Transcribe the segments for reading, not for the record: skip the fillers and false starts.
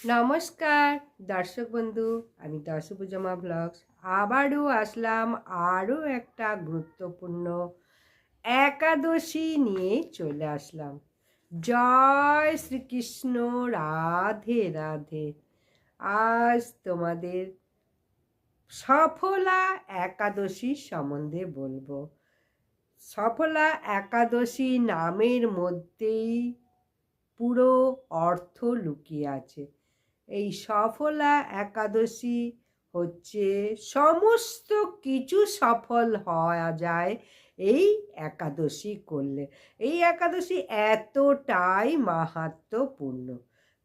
নমস্কার দর্শক বন্ধু, আমি দর্শপুজমা ব্লগস আবারও আসলাম আরও একটা গুরুত্বপূর্ণ একাদশী নিয়ে চলে আসলাম। জয় শ্রীকৃষ্ণ, রাধে রাধে। আজ তোমাদের সফলা একাদশী সম্বন্ধে বলবো। সফলা একাদশী নামের মধ্যেই পুরো অর্থ লুকিয়ে আছে। এই সফলা একাদশী হচ্ছে সমস্ত কিছু সফল হওয়া যায় এই একাদশী করলে। এই একাদশী এতটাই মাহাত্ম্যপূর্ণ।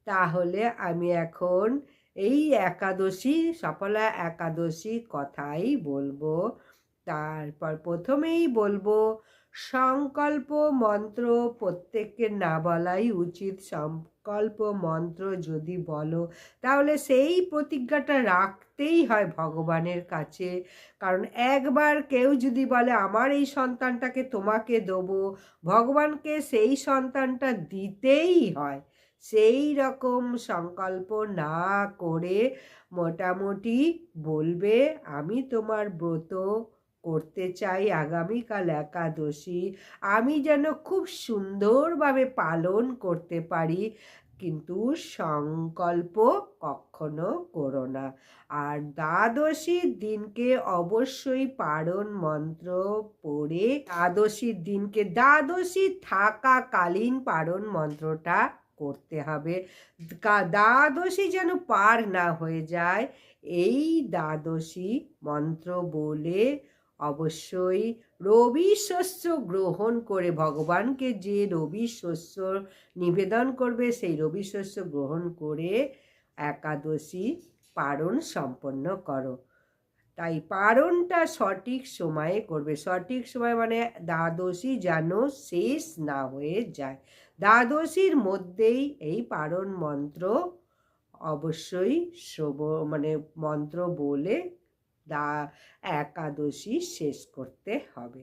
তাহলে আমি এখন এই একাদশী সফলা একাদশী কথাই বলবো। তারপর প্রথমেই বলবো সংকল্প মন্ত্র প্রত্যেকের না বলাই উচিত। সংকল্প মন্ত্র যদি বলো তাহলে সেই প্রতিজ্ঞাটা রাখতেই হয় ভগবানের কাছে। কারণ একবার কেউ যদি বলে আমার এই সন্তানটাকে তোমাকে দেবো, ভগবানকে সেই সন্তানটা দিতেই হয়। সেই রকম সংকল্প না করে মোটামুটি বলবে আমি তোমার ব্রত করতে চাই আগামীকাল একাদশী, আমি যেন খুব সুন্দরভাবে পালন করতে পারি, কিন্তু সংকল্প কখনো করো না। আর দ্বাদশীর দিনকে অবশ্যই পারণ মন্ত্র পড়ে দ্বাদশীর দিনকে দ্বাদশী থাকাকালীন পারণ মন্ত্রটা করতে হবে। দ্বাদশী যেন পার না হয়ে যায়, এই দ্বাদশী মন্ত্র বলে অবশ্যই রবি শস্য গ্রহণ করে ভগবানকে যে রবি শস্য নিবেদন করবে সেই রবি শস্য গ্রহণ করে একাদশী পারণ সম্পন্ন করো। তাই পারণটা সঠিক সময়ে করবে। সঠিক সময় মানে দ্বাদশী যেন শেষ না হয়ে যায়। দ্বাদশীর মধ্যেই এই পারণ মন্ত্র অবশ্যই মন্ত্র বলে একাদশী শেষ করতে হবে।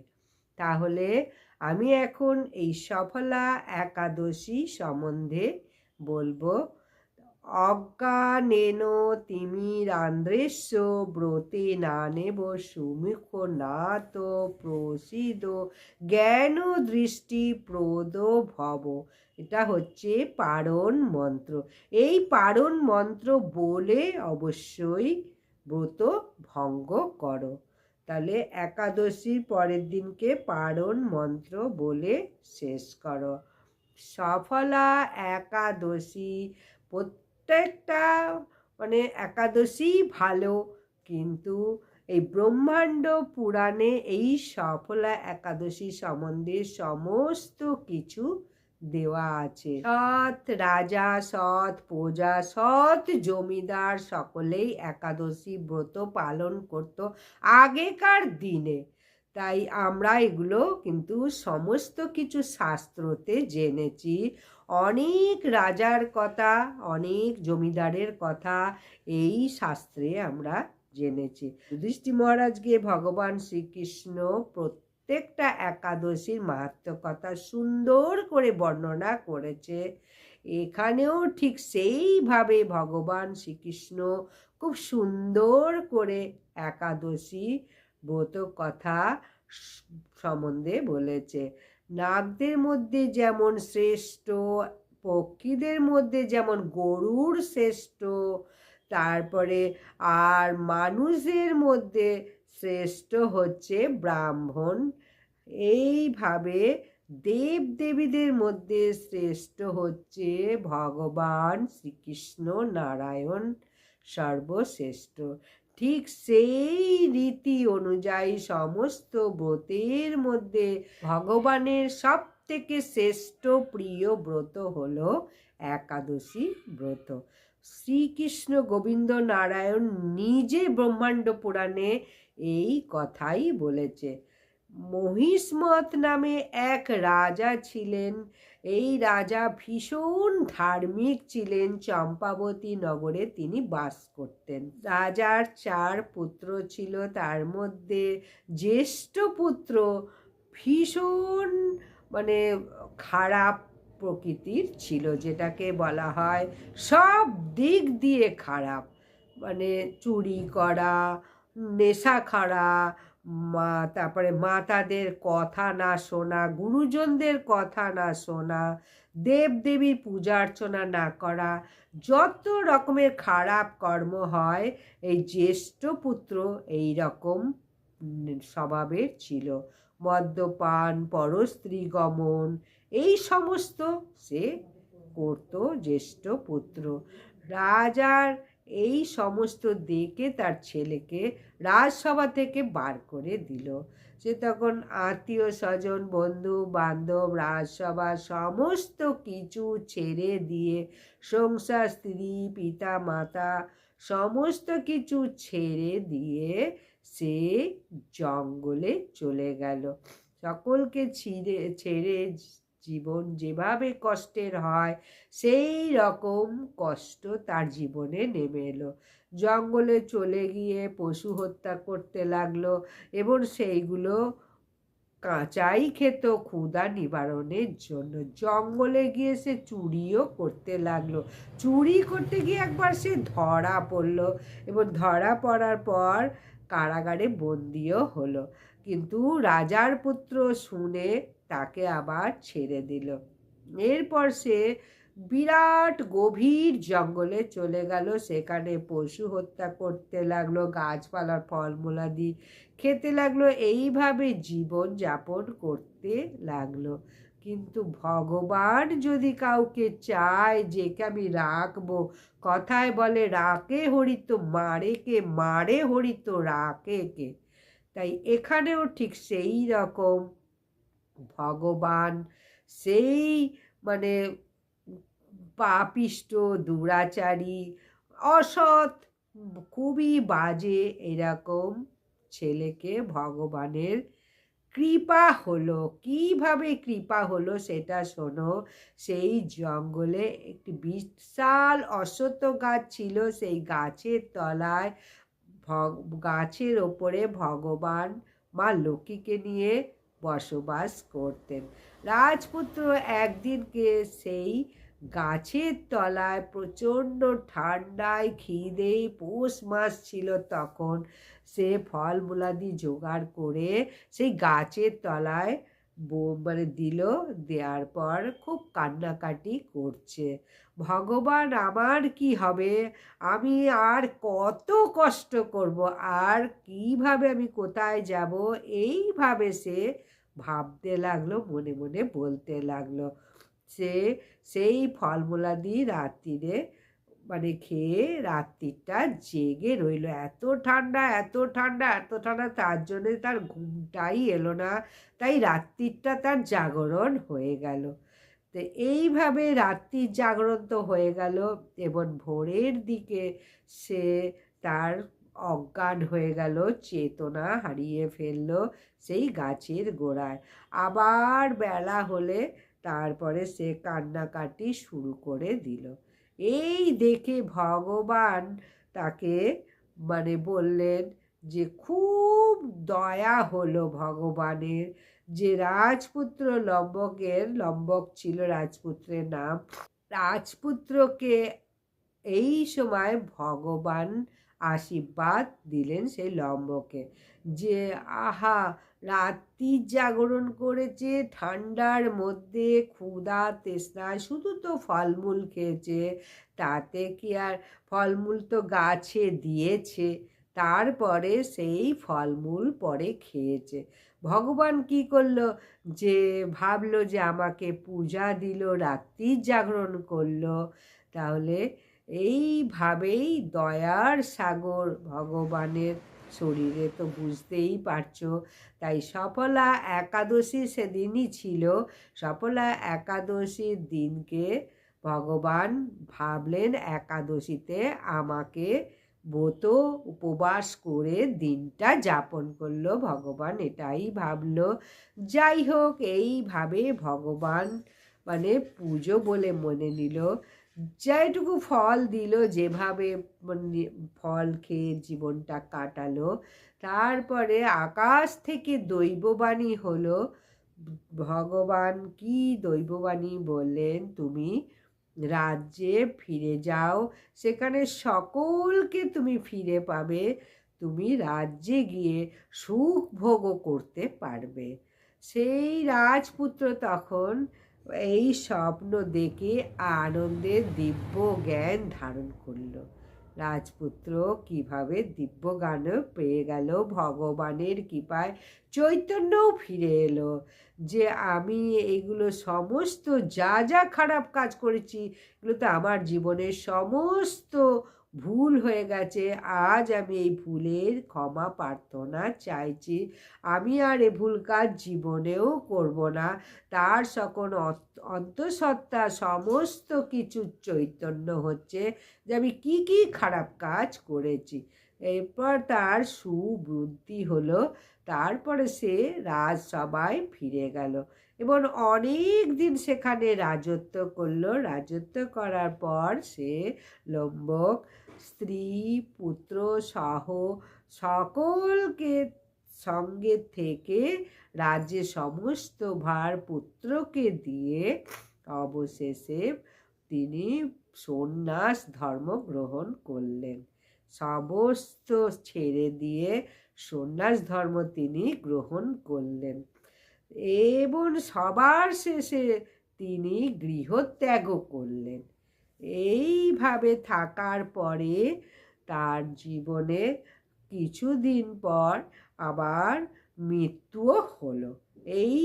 তাহলে আমি এখন এই সফলা একাদশী সম্বন্ধে বলবো। অজ্ঞানেন তিমিরান্ধ্রেস্য ব্রতে নানেব সুমুখ নাত প্রসিদ জ্ঞান দৃষ্টি প্রদ ভব। এটা হচ্ছে পারণ মন্ত্র। এই পারণ মন্ত্র বলে অবশ্যই ব্রত ভঙ্গ করো। তাহলে একাদশীর পরের দিনকে পারণ মন্ত্র বলে শেষ করো। সফলা একাদশী প্রত্যেকটা একাদশী ভালো, কিন্তু এই ব্রহ্মাণ্ড পুরাণে এই সফলা একাদশী সম্বন্ধে সমস্ত কিছু দেওয়া আছে। সৎ রাজা, সৎ প্রজা, সৎ জমিদার সকলেই একাদশী ব্রত পালন করত আগেকার দিনে। তাই আমরা এগুলো কিন্তু সমস্ত কিছু শাস্ত্রতে জেনেছি। অনেক রাজার কথা, অনেক জমিদারের কথা এই শাস্ত্রে আমরা জেনেছি। যুধিষ্ঠির মহারাজকে ভগবান শ্রীকৃষ্ণ প্রত্যেকটা একাদশীর মাহাত্ম্য কথা সুন্দর করে বর্ণনা করেছে। এখানেও ঠিক সেইভাবে ভগবান শ্রীকৃষ্ণ খুব সুন্দর করে একাদশী ব্রত কথা সম্বন্ধে বলেছে। নাগদের মধ্যে যেমন শ্রেষ্ঠ, পক্ষীদের মধ্যে যেমন গরুড় শ্রেষ্ঠ, তারপরে আর মানুষের মধ্যে শ্রেষ্ঠ হচ্ছে ব্রাহ্মণ। এইভাবে দেব দেবীদের মধ্যে শ্রেষ্ঠ হচ্ছে ভগবান শ্রীকৃষ্ণ নারায়ণ সর্বশ্রেষ্ঠ। ঠিক সেই রীতি অনুযায়ী সমস্ত ব্রতের মধ্যে ভগবানের সব থেকে শ্রেষ্ঠ প্রিয় ব্রত হলো একাদশী ব্রত। শ্রীকৃষ্ণ গোবিন্দ নারায়ণ নিজে ব্রহ্মাণ্ড পুরাণে এই কথাই বলেছে। মহিষ্মত নামে এক রাজা ছিলেন। এই রাজা ভীষণ ধার্মিক ছিলেন। চম্পাবতী নগরে তিনি বাস করতেন। রাজার 4 পুত্র ছিল, তার মধ্যে জ্যেষ্ঠ পুত্র ভীষণ খারাপ প্রকৃতির ছিল, যেটাকে বলা হয় সব দিক দিয়ে খারাপ। মানে চুরি করা, নেশা করা, তারপরে মাতাদের কথা না শোনা, গুরুজনদের কথা না শোনা, দেবদেবীর পূজা অর্চনা না করা, যত রকমের খারাপ কর্ম হয় এই জ্যেষ্ঠ পুত্র এই রকম স্বভাবের ছিল। মদ্যপান, পরস্ত্রী গমন, এই সমস্ত সে করত জ্যেষ্ঠ পুত্র। রাজার এই সমস্ত দেখে তার ছেলেকে রাজসভা থেকে বার করে দিল। সে তখন আত্মীয় স্বজন, বন্ধু বান্ধব, রাজসভা সমস্ত কিছু ছেড়ে দিয়ে, সংসার, স্ত্রী, পিতা মাতা সমস্ত কিছু ছেড়ে দিয়ে সে জঙ্গলে চলে গেল। সকলকে ছেড়ে জীবন যেভাবে কষ্টের হয় সেই রকম কষ্ট তার জীবনে নেমে এলো। জঙ্গলে চলে গিয়ে পশু হত্যা করতে লাগলো এবং সেইগুলো কাঁচাই খেত ক্ষুধা নিবারণের জন্য। জঙ্গলে গিয়ে সে চুরিও করতে লাগলো। চুরি করতে গিয়ে একবার সে ধরা পড়লো এবং ধরা পড়ার পর কারাগারে বন্দিও হলো। কিন্তু রাজার পুত্র শুনে তাকে আবার ছেড়ে দিল। এরপর সে বিরাট গভীর জঙ্গলে চলে গেল। সেখানে পশু হত্যা করতে লাগলো, গাছপালার ফলমূলাদি খেতে লাগলো, এইভাবে জীবন যাপন করতে লাগলো। কিন্তু ভগবান যদি কাউকে চায় যে কে আমি রাখবো, কথায় বলে রাকে হরিত মারে কে, মারে হরিত রাকে কে, তাই এখানেও ঠিক সেই রকম ভগবান সেই মানে পাপিষ্ট, দুরাচারী, অসৎ, খুবই বাজে এরকম ছেলেকে ভগবানের কৃপা হলো। কিভাবে কৃপা হলো সেটা শোনো। সেই জঙ্গলে একটি বিশাল অশ্বত্থ গাছ ছিল। সেই গাছের তলায় গাছের ওপরে ভগবান মা লক্ষ্মীকে নিয়ে বসবাস করতেন। রাজপুত্র একদিনকে সেই গাছের তলায় প্রচণ্ড ঠান্ডায়, খিদেই, পৌষ মাস ছিল তখন, সে ফলমূলাদি জোগাড় করে সেই গাছের তলায় দিল। দেওয়ার পর খুব কান্নাকাটি করছে, ভগবান আমার কি হবে, আমি আর কত কষ্ট করব, আর কিভাবে আমি কোথায় যাব, এইভাবে সে ভাবতে লাগলো, মনে মনে বলতে লাগলো। সে সেই ফলমূলাদি রাত্রিরে খেয়ে রাত্রিটা জেগে রইল। এত ঠান্ডা, এত ঠান্ডা, এত ঠান্ডা, তার জন্যে তার ঘুমটাই এলো না। তাই রাত্রিটা তার জাগরণ হয়ে গেল। তো এইভাবে রাত্রির জাগরণ তো হয়ে গেল এবং ভোরের দিকে সে তার অজ্ঞান হয়ে গেল, চেতনা হারিয়ে ফেললো সেই গাছের গোড়ায়। আবার বেলা হলে তারপরে সে কান্নাকাটি শুরু করে দিল। এই দেখে ভগবান তাকে বললেন যে খুব দয়া হলো ভগবানের, যে রাজপুত্র লম্বক ছিল রাজপুত্রের নাম, রাজপুত্রকে এই সময় ভগবান আশীর্বাদ দিলেন সেই লম্বকে, যে আহা রাত্রি জাগরণ করেছে, ঠান্ডার মধ্যে ক্ষুধা তৃষ্ণায় শুধু তো ফলমূল খেয়েছে, তাতে কি আর, ফলমূল তো গাছে দিয়েছে, তারপরে সেই ফলমূল পরে খেয়েছে। ভগবান কি করলো, যে ভাবলো যে আমাকে পূজা দিল, রাত্রি জাগরণ করলো, তাহলে এইভাবেই দয়ার সাগর ভগবানের শরীরে তো বুঝতেই পারছো। তাই সফলা একাদশী সেদিনই ছিল। সফলা একাদশীর দিনকে ভগবান ভাবলেন একাদশীতে আমাকে ব্রত উপবাস করে দিনটা যাপন করলো ভগবান, এটাই ভাবলো। যাই হোক, এইভাবে ভগবান পুজো বলে মনে নিল। যেটুকু ফল দিল, যেভাবে ফল খেয়ে জীবনটা কাটালো। তারপরে আকাশ থেকে দৈববাণী হলো, ভগবান কি দৈববাণী বললেন, তুমি রাজ্যে ফিরে যাও, সেখানে সকলকে তুমি ফিরে পাবে, তুমি রাজ্যে গিয়ে সুখ ভোগও করতে পারবে। সেই রাজপুত্র তখন এই স্বপ্ন দেখে আনন্দের দিব্য জ্ঞান ধারণ করল। রাজপুত্র কিভাবে দিব্য জ্ঞান পেয়ে গেল, ভগবানের কৃপায় চৈতন্যও ফিরে এলো যে আমি এগুলো সমস্ত যা যা খারাপ কাজ করেছি এগুলো তো আমার জীবনের সমস্ত ভুল হয়ে গেছে, আজ আমি এই ভুলের ক্ষমা প্রার্থনা চাইছি, আমি আর এ ভুল কাজ জীবনেও করব না। তার সকল অন্তঃসত্ত্বা সমস্ত কিছু চৈতন্য হচ্ছে যে আমি কি কি খারাপ কাজ করেছি। এরপর তার সুবুদ্ধি হলো, তারপরে সে রাজসভায় ফিরে গেল এবং অনেক দিন সেখানে রাজত্ব করলো। রাজত্ব করার পর সে লম্বক স্ত্রী পুত্র সহ সকলকে সঙ্গে থেকে রাজ্যের সমস্ত ভার পুত্রকে দিয়ে অবশেষে তিনি সন্ন্যাস ধর্ম গ্রহণ করলেন। সমস্ত ছেড়ে দিয়ে সন্ন্যাস ধর্ম তিনি গ্রহণ করলেন এবং সবার শেষে তিনি গৃহত্যাগও করলেন। এইভাবে থাকার পরে তার জীবনে কিছুদিন পর আবার মৃত্যুও হলো। এই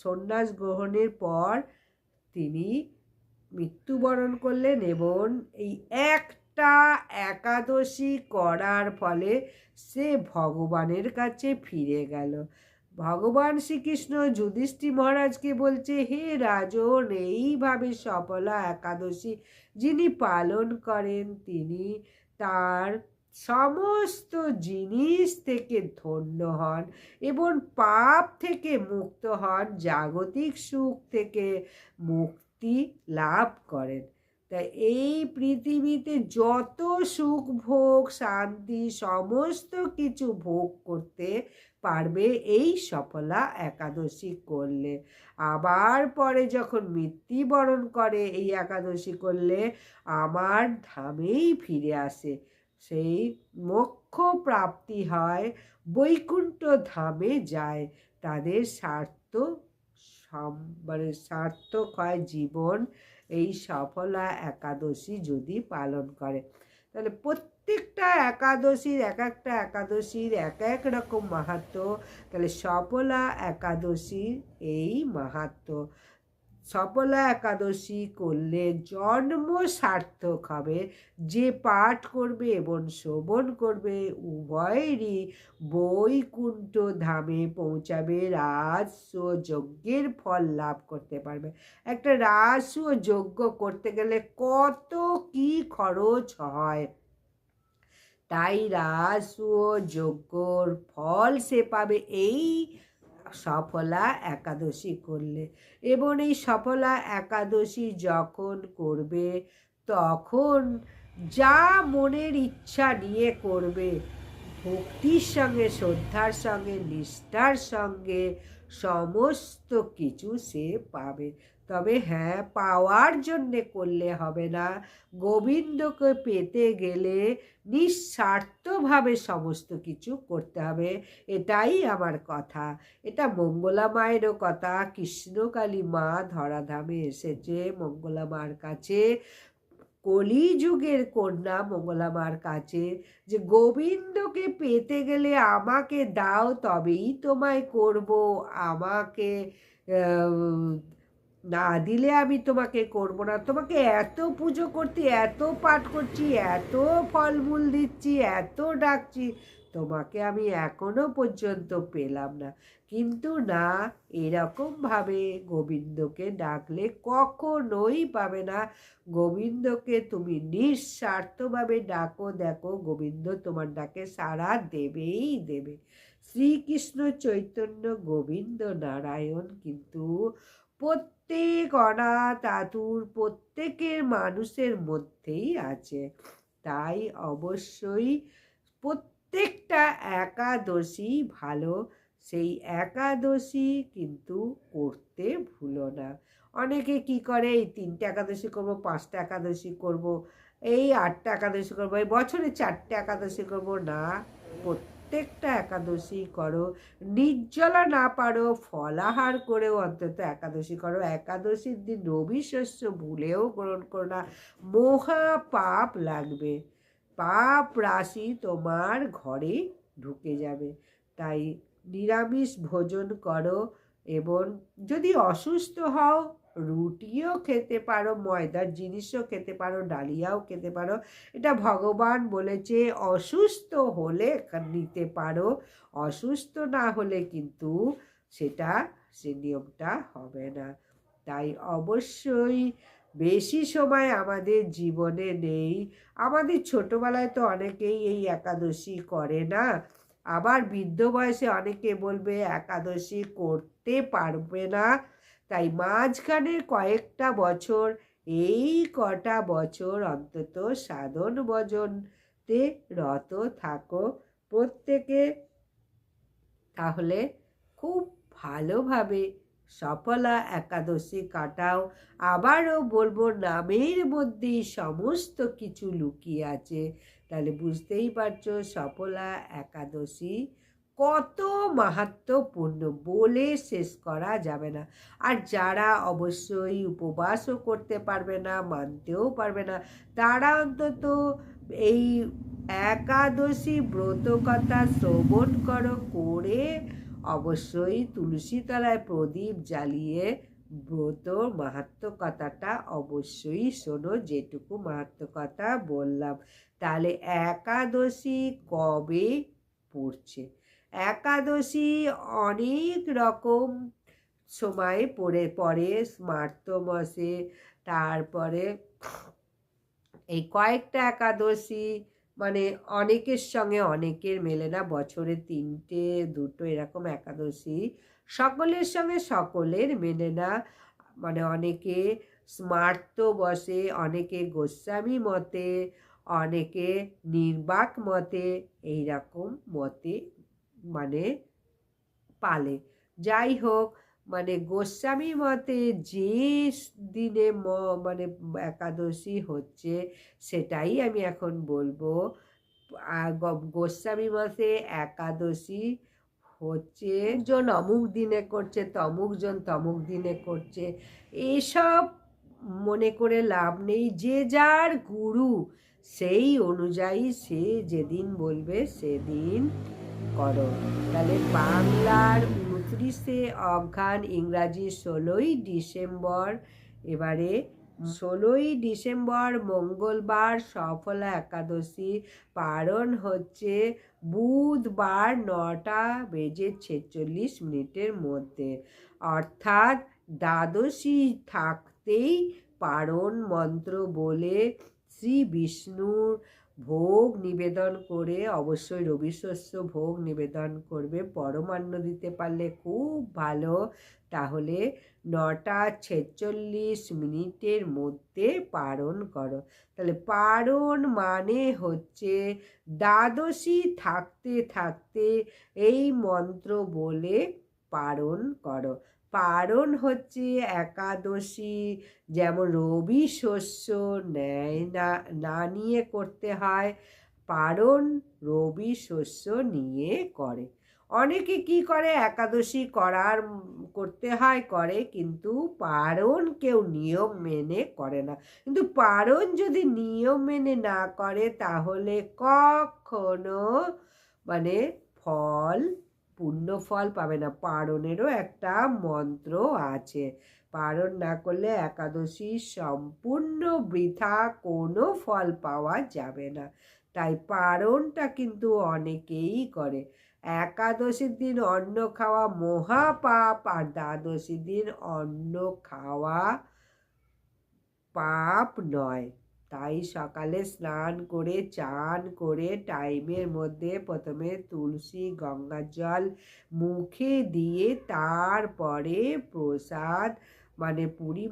সন্ন্যাস গ্রহণের পর তিনি মৃত্যুবরণ করলেন এবং এই একটা একাদশী করার ফলে সে ভগবানের কাছে ফিরে গেল। ভগবান শ্রীকৃষ্ণ যুধিষ্ঠির মহারাজকে বলছে, হে রাজন, এইভাবে সফলা একাদশী যিনি পালন করেন তিনি তার সমস্ত জিনিস থেকে ধন্য হন এবং পাপ থেকে মুক্ত হন, জাগতিক সুখ থেকে মুক্তি লাভ করেন। তাই এই পৃথিবীতে যত সুখ ভোগ শান্তি সমস্ত কিছু ভোগ করতে পারবে এই সফলা একাদশী করলে। আবার পরে যখন মৃত্যুবরণ করে এই একাদশী করলে আমার ধামেই ফিরে আসে, সেই মোক্ষ প্রাপ্তি হয়, বৈকুণ্ঠ ধামে যায়, তাদের সার্থক হয় জীবন এই সফলা একাদশী যদি পালন করে। তাহলে প্রত্যেকটা একাদশীর একটা একাদশীর এক রকম মাহাত্ম্য। তাহলে সফলা একাদশীর এই মাহাত্ম্য, সফলা একাদশী করলে জন্ম সার্থক হবে। যে পাঠ করবে এবং শ্রবণ করবে উভয়েরই বৈকুণ্ঠ ধামে পৌঁছাবে, রাজস্ব যজ্ঞের ফল লাভ করতে পারবে। একটা রাজস্ব যজ্ঞ করতে গেলে কত কি খরচ হয়, তাই রাজস্ব যজ্ঞর ফল সে পাবে এই সফলা একাদশী করলে। এবং এই সফলা একাদশী যখন করবে তখন যা মনের ইচ্ছা নিয়ে করবে, ভক্তির সঙ্গে শ্রদ্ধার সঙ্গে নিষ্ঠার সঙ্গে সমস্ত কিছু সে পাবে। তবে হ্যাঁ, পাওয়ার জন্যে করলে হবে না, গোবিন্দকে পেতে গেলে নিঃস্বার্থভাবে সমস্ত কিছু করতে হবে। এটাই আমার কথা, এটা মঙ্গলা মায়েরও কথা। কৃষ্ণকালী মা ধরাধামে এসেছে মঙ্গলা মার কাছে, কলিযুগের কন্যা মঙ্গলা মার কাছে, যে গোবিন্দকে পেতে গেলে আমাকে দাও তবেই তোমায় করব, আমাকে না দিলে আমি তোমাকে করব না। তোমাকে এত পুজো করতে, এত পাঠ করছি, এত ফলমূল দিচ্ছি, এত ডাকছি, তোমাকে আমি এখনো পর্যন্ত পেলাম না। কিন্তু না, এরকমভাবে গোবিন্দকে ডাকলে কখনোই পাবে না। গোবিন্দকে তুমি নিঃস্বার্থভাবে ডাকো, দেখো গোবিন্দ তোমার ডাকে সাড়া দেবেই দেবে। শ্রীকৃষ্ণ চৈতন্য গোবিন্দ নারায়ণ কিন্তু প্রত্যেক অনাথ আতুর প্রত্যেকের মানুষের মধ্যেই আছে। তাই অবশ্যই প্রত্যেকটা একাদশী ভালো, সেই একাদশী কিন্তু করতে ভুলো না। অনেকে কি করে, এই 3টে একাদশী করব, 5টা একাদশী করব, এই 8টা একাদশী করব, এই বছরে 4টে একাদশী করব না। প্রত্যেকটা একাদশী করো। নির্জলা না পারো ফলাহার করেও অন্তত একাদশী করো। একাদশীর দিন রবি শস্য ভুলেও গ্রহণ করো না, মহা পাপ লাগবে। পাপ রাশি তোমার ঘরে ঢুকে যাবে। তাই নিরামিষ ভোজন করো। এবং যদি অসুস্থ হও, রুটিও খেতে পারো, ময়দার জিনিসও খেতে পারো, ডালিয়াও খেতে পারো। এটা ভগবান বলেছে অসুস্থ হলে নিতে পারো, অসুস্থ না হলে কিন্তু সে নিয়মটা হবে না। তাই অবশ্যই বেশি সময় আমাদের জীবনে নেই। আমাদের ছোটবেলায় তো অনেকেই এই একাদশী করে না, আবার বৃদ্ধ বয়সে অনেকে বলবে একাদশী করতে পারবে না। তাই মাঝখানের কয়েকটা বছর, এই কটা বছর অন্তত সাধন ভজনতে রত থাকো প্রত্যেকে। তাহলে খুব ভালোভাবে সফলা একাদশী কাটাও। আবারও বলবো, নামের মধ্যেই সমস্ত কিছু লুকিয়ে আছে। তাহলে বুঝতেই পারছো সফলা একাদশী কত মাহাত্ম্যপূর্ণ, বলে শেষ করা যাবে না। আর যারা অবশ্যই উপবাসও করতে পারবে না, মানতেও পারবে না, তারা অন্তত এই একাদশী ব্রত কথা শ্রবণ করো, করে অবশ্যই তুলসী তলায় প্রদীপ জ্বালিয়ে ব্রত মাহাত্ম্য কথাটা অবশ্যই শোনো, যেটুকু মাহাত্ম্য কথা বললাম। তাহলে একাদশী কবে পড়ছে? একাদশী অনেক রকম সময় পড়ে স্মার্ত মাসে, তারপরে এই কয়েকটা একাদশী মানে অনেকের সঙ্গে অনেকের মেলে না। বছরে 3টে 2টো এরকম একাদশী সকলের সঙ্গে সকলের মেলে না। মানে অনেকে স্মার্ত বসে, অনেকে গোস্বামী মতে, অনেকে নির্বাক মতে, এইরকম মতে মানে পালে। যাই হোক, মানে গোস্বামী মতে যে দিনে মানে একাদশী হচ্ছে সেটাই আমি এখন বলবো। আর গোস্বামী মতে একাদশী হচ্ছে জন অমুক দিনে করছে, তমুকজন তমুক দিনে করছে, এসব মনে করে লাভ নেই। যে যার গুরু সেই অনুযায়ী সে যেদিন বলবে সেদিন করো। তাহলে বাংলার 29শে অঘ্রান, ইংরাজি 16ই ডিসেম্বর। এবারে 16ই ডিসেম্বর মঙ্গলবার সফলা একাদশী পালন হচ্ছে বুধবার 9:46 মধ্যে। অর্থাৎ দ্বাদশী থাকতেই পারণ মন্ত্র বলে শ্রী বিষ্ণুর ভোগ নিবেদন করে, অবশ্যই রবি শস্য ভোগ নিবেদন করবে। পরমান্ন দিতে পারলে খুব ভালো। তাহলে 9:46 মধ্যে পারণ করো। তাহলে পারণ মানে হচ্ছে দ্বাদশী থাকতে থাকতে এই মন্ত্র বলে পারণ করো। পারণ হচ্ছে একাদশী যেমন রবি শস্য নেয় না নিয়ে করতে হয়, পারণ রবি শস্য নিয়ে করে। অনেকে কি করে, একাদশী করতে হয় করে, কিন্তু পারণ কেউ নিয়ম মেনে করে না। কিন্তু পারণ যদি নিয়ম মেনে না করে তাহলে কখনো মানে পূর্ণ ফল পাবে না। পারণেরও একটা মন্ত্র আছে, পারণ না করলে একাদশী সম্পূর্ণ বৃথা, কোনো ফল পাওয়া যাবে না। তাই পারণটা কিন্তু অনেকেই করে। একাদশীর দিন অন্ন খাওয়া মহাপাপ, আর দ্বাদশীর দিন অন্ন খাওয়া পাপ নয়। তাই সকালে স্নান করে চান করে টাইমের মধ্যে প্রথমে তুলসী গঙ্গার জল মুখে দিয়ে তারপরে প্রসাদ মানে পুরী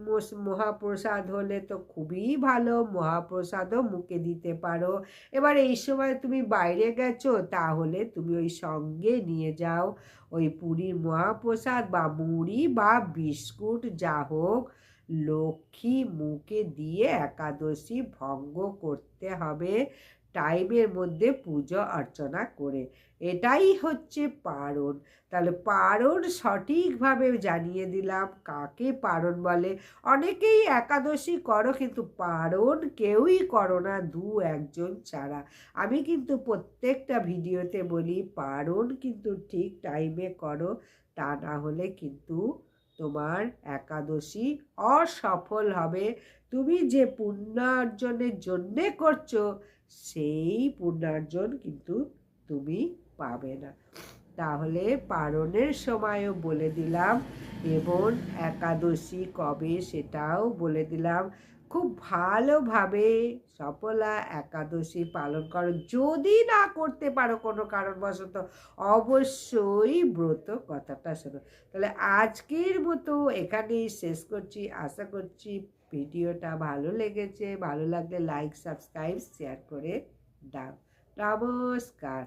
মহাপ্রসাদ হলে তো খুবই ভালো, মহাপ্রসাদও মুখে দিতে পারো। এবার এই সময় তুমি বাইরে গেছো, তাহলে তুমি ওই সঙ্গে নিয়ে যাও ওই পুরীর মহাপ্রসাদ বা মুড়ি বা বিস্কুট, যা হোক। লক্ষ্মী মুখে দিয়ে একাদশী ভঙ্গ করতে হবে টাইমের মধ্যে পুজো অর্চনা করে। এটাই হচ্ছে পারণ। তাহলে পারণ সঠিকভাবে জানিয়ে দিলাম কাকে পারণ বলে। অনেকেই একাদশী করো, কিন্তু পারণ কেউই করো না, দু একজন ছাড়া। আমি কিন্তু প্রত্যেকটা ভিডিওতে বলি পারণ কিন্তু ঠিক টাইমে করো, তা না হলে কিন্তু তোমার একাদশী অসফল হবে। তুমি যে পুণ্যার্জনের জন্যে করছো, সেই পুণ্যার্জন কিন্তু তুমি পাবে না। তাহলে পারণের সময়ও বলে দিলাম এবং একাদশী কবে সেটাও বলে দিলাম। খুব ভালোভাবে সফলা একাদশী পালন করো। যদি না করতে পারো কোনো কারণবশত, অবশ্যই ব্রত কথাটা শোনো। তাহলে আজকের মতো এখানেই শেষ করছি। আশা করছি ভিডিওটা ভালো লেগেছে। ভালো লাগলে লাইক, সাবস্ক্রাইব, শেয়ার করে দাও। নমস্কার।